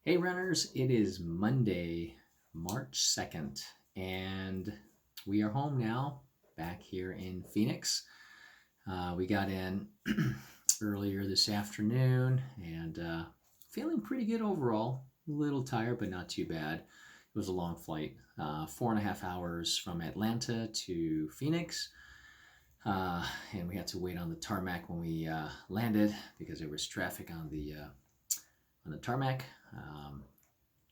Hey runners, it is Monday, March 2nd, and we are home now, back here in Phoenix. We got in earlier this afternoon and feeling pretty good overall. A little tired, but not too bad. It was a long flight, 4.5 hours from Atlanta to Phoenix. And we had to wait on the tarmac when we landed because there was traffic on the tarmac.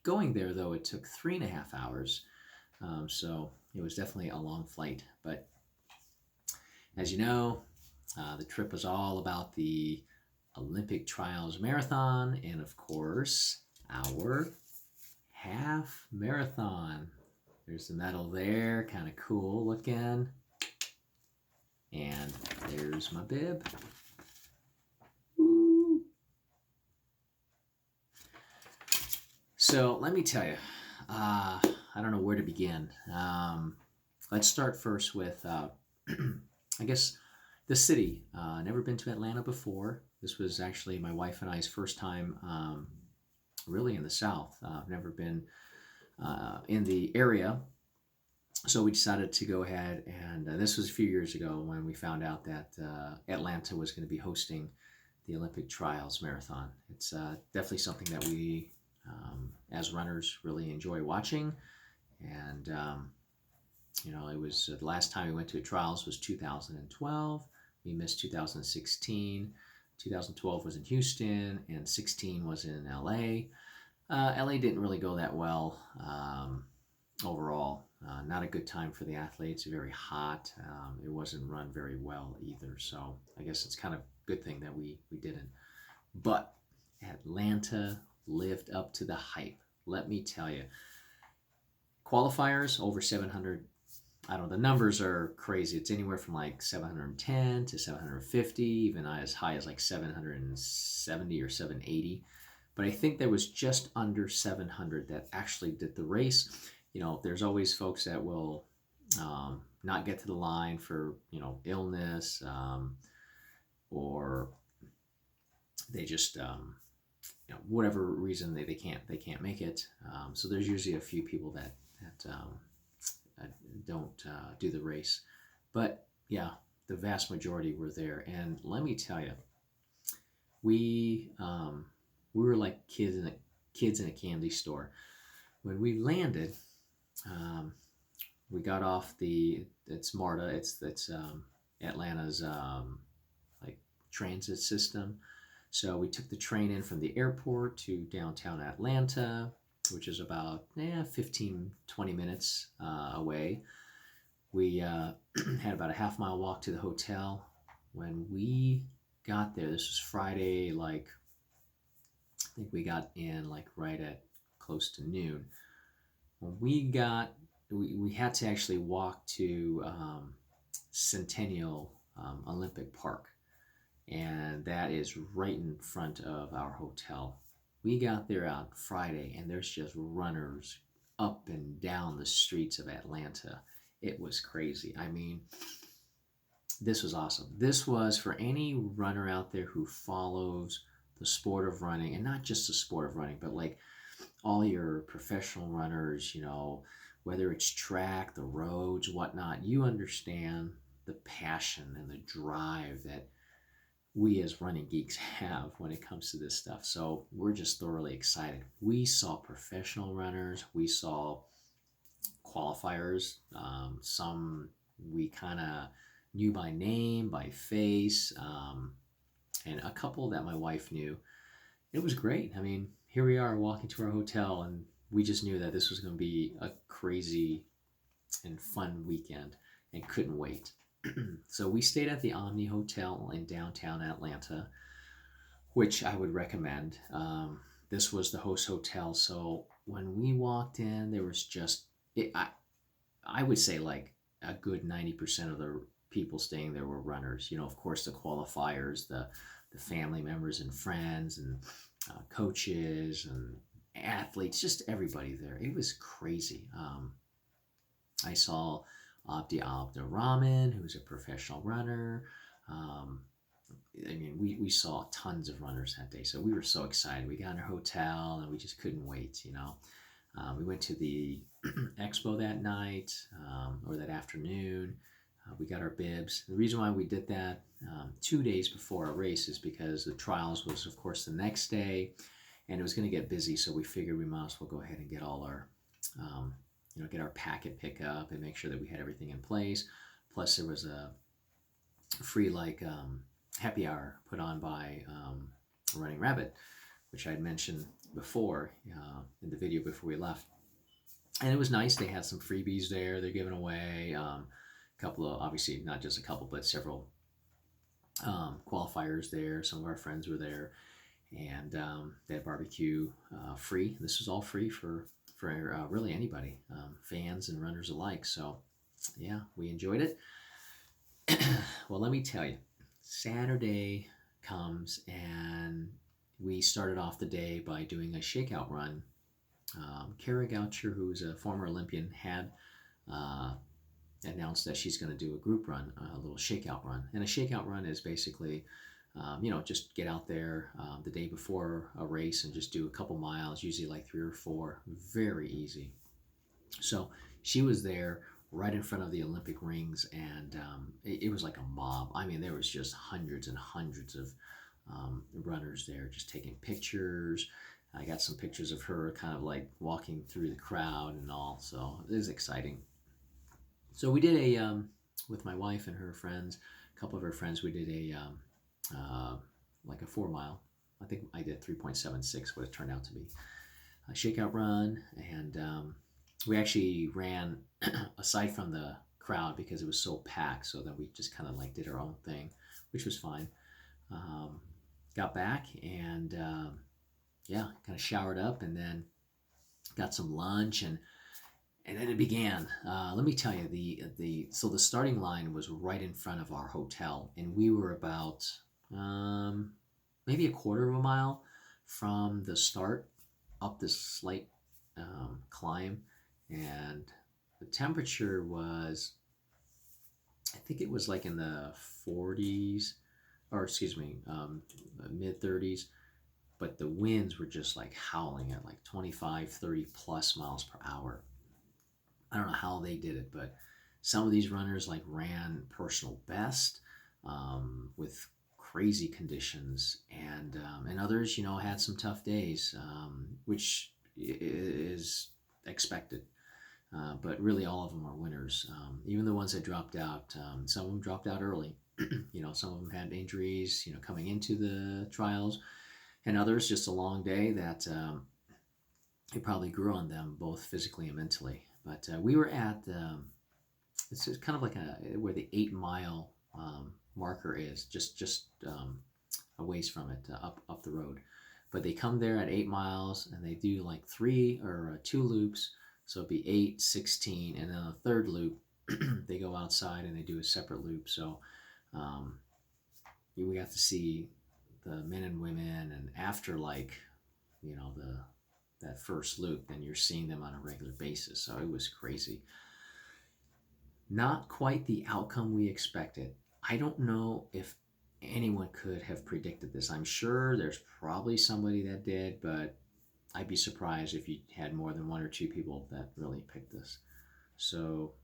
Going there, though, it took 3.5 hours. So it was definitely a long flight. But as you know, the trip was all about the Olympic Trials Marathon and, of course, our half marathon. There's the medal there, kind of cool looking. And there's my bib. Woo. So let me tell you, I don't know where to begin. Let's start first with, I guess, the city. Never been to Atlanta before. This was actually my wife and I's first time really in the South. I've never been in the area. So we decided to go ahead, and this was a few years ago when we found out that Atlanta was going to be hosting the Olympic Trials Marathon. It's definitely something that we, as runners, really enjoy watching. And it was the last time we went to a trials was 2012. We missed 2016. 2012 was in Houston, and 16 was in LA. LA didn't really go that well overall. Not a good time for the athletes. Very hot. It wasn't run very well either. So I guess it's kind of a good thing that we didn't. But Atlanta lived up to the hype. Let me tell you. Qualifiers over 700. I don't know, the numbers are crazy. It's anywhere from like 710 to 750, even as high as like 770 or 780. But I think there was just under 700 that actually did the race. There's always folks that will not get to the line for, illness, or they just, whatever reason they can't make it. So there's usually a few people that don't do the race. But yeah, the vast majority were there. And let me tell you, we were like kids in a candy store. When we landed, um, we got off it's MARTA, it's Atlanta's like transit system. So we took the train in from the airport to downtown Atlanta, which is about 15, 20 minutes away. We had about a half-mile walk to the hotel. When we got there, this was Friday, like, I think we got in like right at close to noon. When we had to actually walk to Centennial Olympic Park, and that is right in front of our hotel. We got there on Friday, and there's just runners up and down the streets of Atlanta. It was crazy. I mean, this was awesome. This was for any runner out there who follows the sport of running, and not just the sport of running, but like all your professional runners, whether it's track, the roads, whatnot, you understand the passion and the drive that we as running geeks have when it comes to this stuff. So we're just thoroughly excited. We saw professional runners, we saw qualifiers, some we kind of knew by name, by face, and a couple that my wife knew. It was great. I mean, here we are walking to our hotel, and we just knew that this was going to be a crazy and fun weekend and couldn't wait. So we stayed at the Omni Hotel in downtown Atlanta, which I would recommend. This was the host hotel, so when we walked in, there was just I would say like a good 90% of the people staying there were runners. Of course, the qualifiers, the family members and friends, and coaches and athletes, just everybody there. It was crazy. I saw Abdi Abdurrahman, who's a professional runner. Um, I mean, we saw tons of runners that day, so we were so excited. We got in our hotel and we just couldn't wait. We went to the expo that night, or that afternoon. We got our bibs. The reason why we did that 2 days before our race is because the trials was, of course, the next day, and it was going to get busy. So we figured we might as well go ahead and get all our, get our packet pickup and make sure that we had everything in place. Plus, there was a free happy hour put on by Running Rabbit, which I had mentioned before in the video before we left. And it was nice. They had some freebies there. They're giving away a couple of, obviously not just a couple, but several qualifiers there. Some of our friends were there, and they had barbecue free. This was all free for really anybody, fans and runners alike. So yeah, we enjoyed it. Well, let me tell you, Saturday comes and we started off the day by doing a shakeout run. Kara Goucher, who's a former Olympian, had announced that she's going to do a group run, a little shakeout run. And a shakeout run is basically, just get out there the day before a race and just do a couple miles, usually like 3 or 4. Very easy. So she was there right in front of the Olympic rings, and it was like a mob. I mean, there was just hundreds and hundreds of runners there just taking pictures. I got some pictures of her kind of like walking through the crowd and all, so it was exciting. So we did with my wife and her friends, a couple of her friends, we did like a 4 mile. I think I did 3.76, what it turned out to be. A shakeout run, and we actually ran aside from the crowd because it was so packed, so then we just kind of like did our own thing, which was fine. Got back and kind of showered up, and then got some lunch, and then it began. Let me tell you, the starting line was right in front of our hotel, and we were about maybe a quarter of a mile from the start up this slight climb, and the temperature was, I think it was like in the 40s, or excuse me, mid 30s, but the winds were just like howling at like 25, 30 plus miles per hour. I don't know how they did it, but some of these runners like ran personal best with crazy conditions, and others, had some tough days, which is expected. But really, all of them are winners. Even the ones that dropped out, some of them dropped out early. Some of them had injuries, coming into the trials, and others just a long day that it probably grew on them both physically and mentally. But we were at it's kind of like where the 8 mile marker is, just a ways from it, up the road. But they come there at 8 miles and they do like 3 or 2 loops. So it'd be 8, 16, and then a third loop, they go outside and they do a separate loop. So we got to see the men and women, and after that first loop, then you're seeing them on a regular basis. So it was crazy. Not quite the outcome we expected. I don't know if anyone could have predicted this. I'm sure there's probably somebody that did, but I'd be surprised if you had more than 1 or 2 people that really picked this. So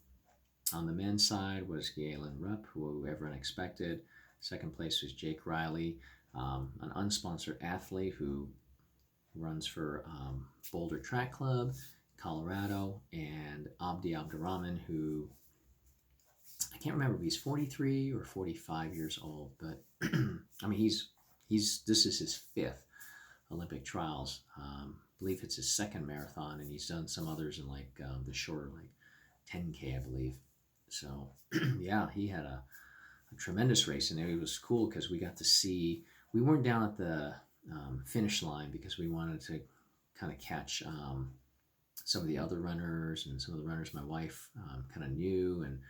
on the men's side was Galen Rupp, who everyone expected. Second place was Jake Riley, an unsponsored athlete who runs for Boulder Track Club, Colorado, and Abdi Abdurrahman, who I can't remember if he's 43 or 45 years old, but I mean this is his 5th Olympic trials. I believe it's his 2nd marathon, and he's done some others in like the shorter, like 10K, I believe. So yeah, he had a tremendous race, and it was cool because we got to see. We weren't down at the finish line because we wanted to kind of catch some of the other runners and some of the runners my wife kind of knew, and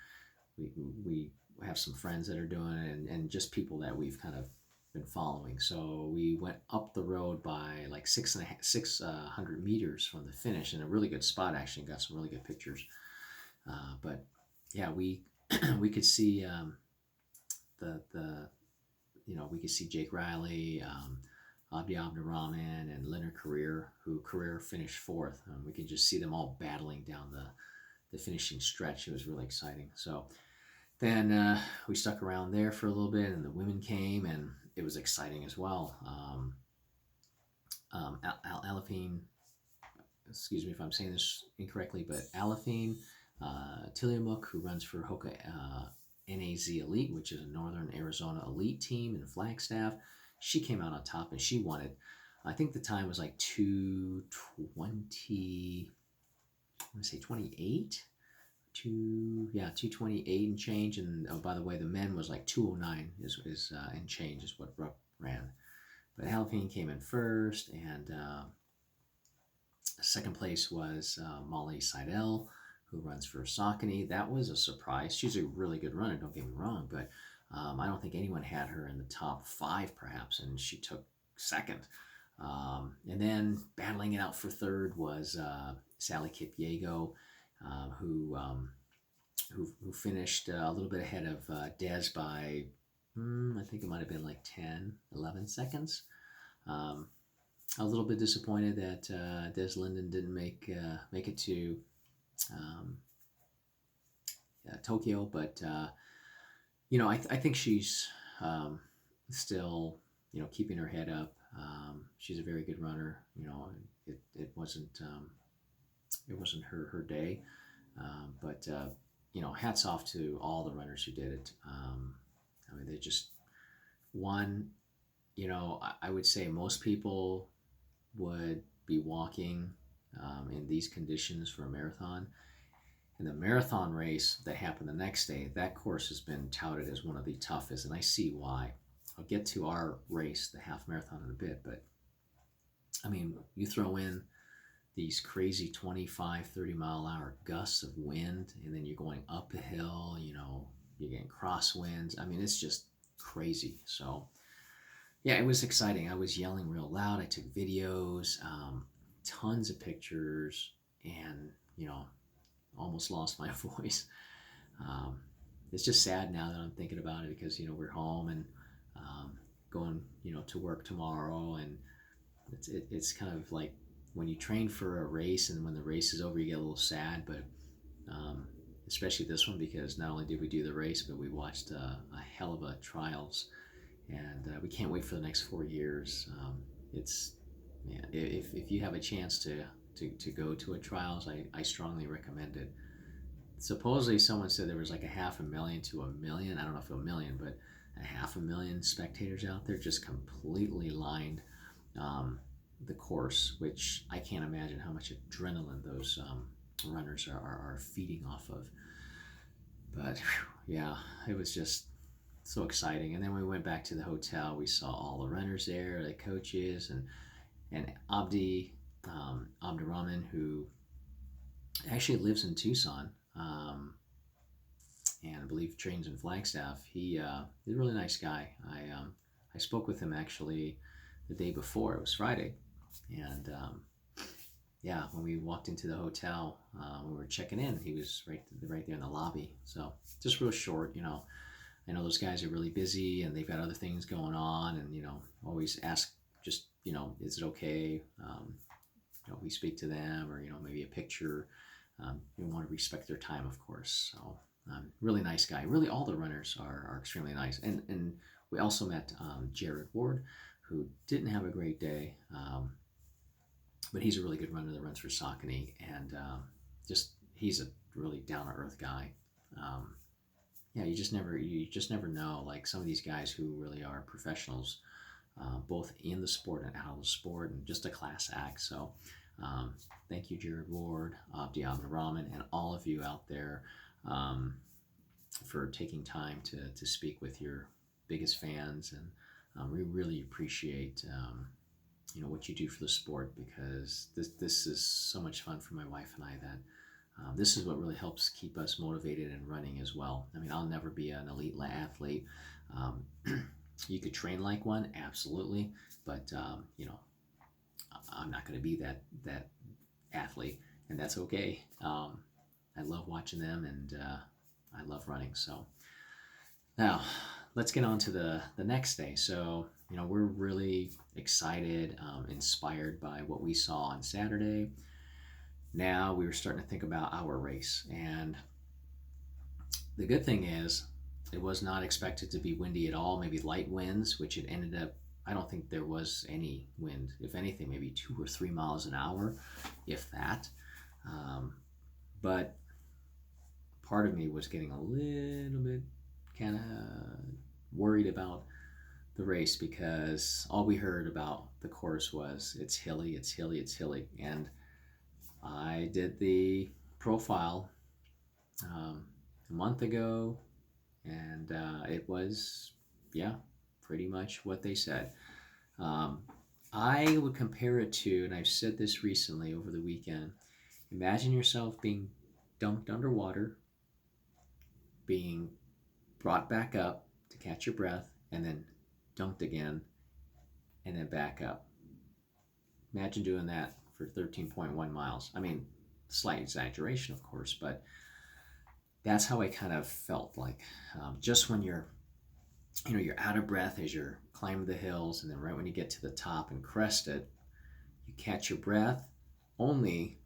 we have some friends that are doing it, and just people that we've kind of been following. So we went up the road by like 600 meters from the finish, in a really good spot, actually, and got some really good pictures. But yeah, we we could see the we could see Jake Riley, Abdi Abdurrahman, and Leonard Career, who Career finished fourth. We could just see them all battling down the finishing stretch. It was really exciting. So then we stuck around there for a little bit, and the women came, and it was exciting as well. Alafine, excuse me if I'm saying this incorrectly, but Alafine Tiliamuk, who runs for Hoka NAZ Elite, which is a Northern Arizona elite team in Flagstaff, she came out on top and she won it. I think the time was like 2:20. I'm gonna say 28. 2:28 and change. And oh, by the way, the men was like 2:09 is and change is what Rupp ran. But Alpine came in first, and second place was Molly Seidel, who runs for Saucony. That was a surprise. She's a really good runner, don't get me wrong, but I don't think anyone had her in the top 5 perhaps, and she took second. And then battling it out for third was Sally Kipyego, who finished a little bit ahead of Des by, I think it might have been like 10, 11 seconds. A little bit disappointed that Des Linden didn't make it to Tokyo, but I think she's still keeping her head up. She's a very good runner. It wasn't her day, but hats off to all the runners who did it. They just won. I would say most people would be walking in these conditions for a marathon. And the marathon race that happened the next day, that course has been touted as one of the toughest, and I see why. I'll get to our race, the half marathon, in a bit, but you throw in these crazy 25, 30 mile an hour gusts of wind, and then you're going up a hill, you're getting crosswinds. It's just crazy. So yeah, it was exciting. I was yelling real loud. I took videos, tons of pictures, and almost lost my voice. It's just sad now that I'm thinking about it, because we're home and going to work tomorrow, and it's kind of like when you train for a race and when the race is over, you get a little sad. But especially this one, because not only did we do the race, but we watched a hell of a trials, and we can't wait for the next 4 years. If you have a chance to go to a trials, I strongly recommend it. Supposedly someone said there was like 500,000 to 1 million, I don't know if 1 million, but 500,000 spectators out there just completely lined the course, which I can't imagine how much adrenaline those runners are feeding off of. But yeah, it was just so exciting. And then we went back to the hotel. We saw all the runners there, the coaches, and Abdi Abdurrahman, who actually lives in Tucson, and I believe trains in Flagstaff. He's a really nice guy. I spoke with him actually the day before. It was Friday, and when we walked into the hotel, we were checking in. He was right there in the lobby. So just real short. I know those guys are really busy and they've got other things going on, and always ask just is it okay? We speak to them, or maybe a picture. You want to respect their time, of course. So really nice guy. Really, all the runners are extremely nice. And we also met Jared Ward, who didn't have a great day, but he's a really good runner that runs for Saucony, and he's a really down to earth guy. You just never know. Like some of these guys who really are professionals, both in the sport and out of the sport, and just a class act. So thank you, Jared Ward, Abdi Abdurrahman, and all of you out there for taking time to speak with your biggest fans. And we really appreciate what you do for the sport, because this is so much fun for my wife and I, that this is what really helps keep us motivated and running as well. I'll never be an elite athlete. You could train like one, absolutely, but I'm not going to be that athlete, and that's okay. I love watching them, and I love running. So now let's get on to the next day. So, we're really excited, inspired by what we saw on Saturday. Now we were starting to think about our race. And the good thing is, it was not expected to be windy at all, maybe light winds, which it ended up. I don't think there was any wind. If anything, maybe 2 or 3 miles an hour, if that. Um, but part of me was getting a little bit kind of worried about the race because all we heard about the course was it's hilly, it's hilly, it's hilly. And I did the profile a month ago, and it was, yeah, pretty much what they said. Um, I would compare it to, and I've said this recently over the weekend, imagine yourself being dunked underwater, being brought back up to catch your breath, and then dunked again, and then back up. Imagine doing that for 13.1 miles. I mean, slight exaggeration, of course, but that's how I kind of felt like. Just when you're out of breath as you're climbing the hills, and then right when you get to the top and crest it, you catch your breath, only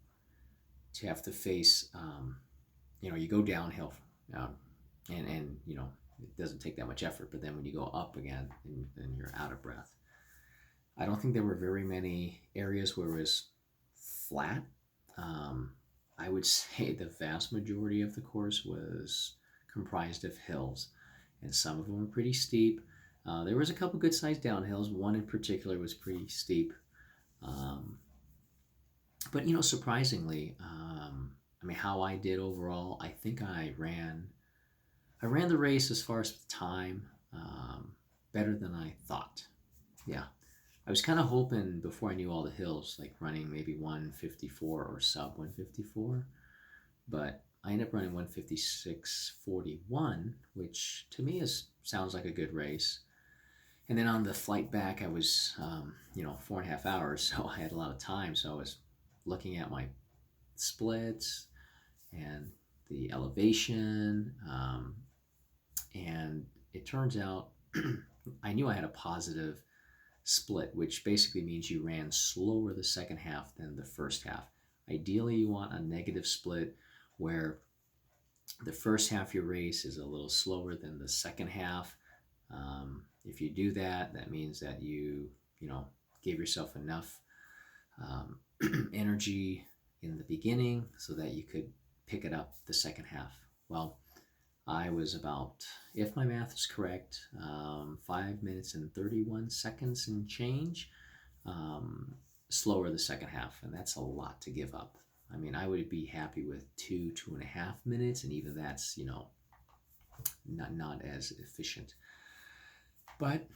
to have to face, you go downhill, and it doesn't take that much effort. But then when you go up again, and you're out of breath. I don't think there were very many areas where it was flat. I would say the vast majority of the course was comprised of hills, and some of them were pretty steep. There was a couple good sized downhills. One in particular was pretty steep. Um, but surprisingly, how I did overall, I think I ran the race as far as time, better than I thought. Yeah. I was kind of hoping before I knew all the hills, like running maybe 154 or sub 154, but I ended up running 156.41, which to me sounds like a good race. And then on the flight back, I was 4.5 hours, so I had a lot of time. So I was looking at my splits and the elevation, and it turns out I knew I had a positive split, which basically means you ran slower the second half than the first half. Ideally, you want a negative split where the first half of your race is a little slower than the second half. If you do that, that means that you gave yourself enough energy in the beginning so that you could pick it up the second half. Well, I was about, if my math is correct, 5 minutes and 31 seconds and change slower the second half, and that's a lot to give up. I mean, I would be happy with 2.5 minutes, and even that's not as efficient. But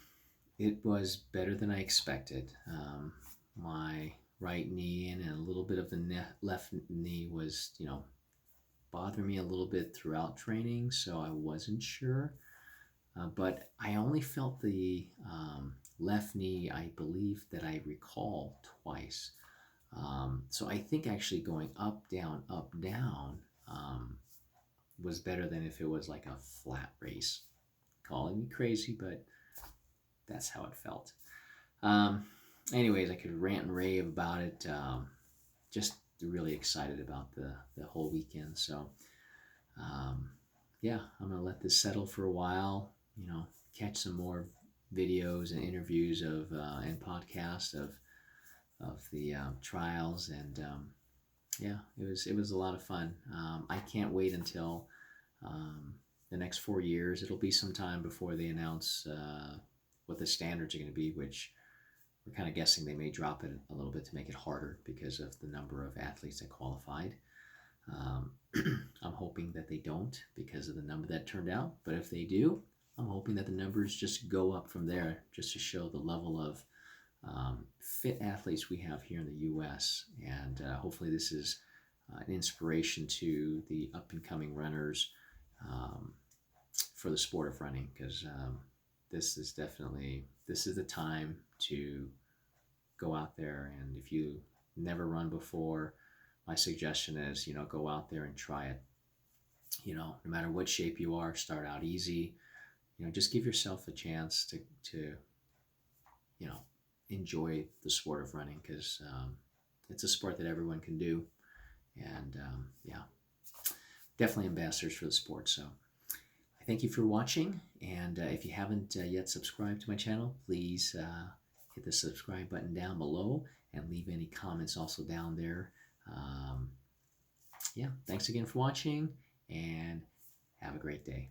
it was better than I expected. My right knee and a little bit of the left knee was bothering me a little bit throughout training, so I wasn't sure. But I only felt the left knee, I believe that I recall, twice. So I think actually going up, down, was better than if it was like a flat race. Calling me crazy, but that's how it felt. Anyways, I could rant and rave about it. Just really excited about the whole weekend. So, yeah, I'm going to let this settle for a while, catch some more videos and interviews and podcasts of the trials, and yeah, it was a lot of fun. I can't wait until the next 4 years. It'll be some time before they announce what the standards are going to be, which we're kind of guessing they may drop it a little bit to make it harder because of the number of athletes that qualified. I'm hoping that they don't because of the number that turned out, but if they do, I'm hoping that the numbers just go up from there, just to show the level of fit athletes we have here in the U.S. And hopefully this is an inspiration to the up-and-coming runners for the sport of running, because this is the time to go out there. And if you never run before, my suggestion is, go out there and try it. No matter what shape you are, start out easy. just give yourself a chance to you know, enjoy the sport of running, because it's a sport that everyone can do. And yeah, definitely ambassadors for the sport. So I thank you for watching. And if you haven't yet subscribed to my channel, please hit the subscribe button down below and leave any comments also down there. Yeah, thanks again for watching, and have a great day.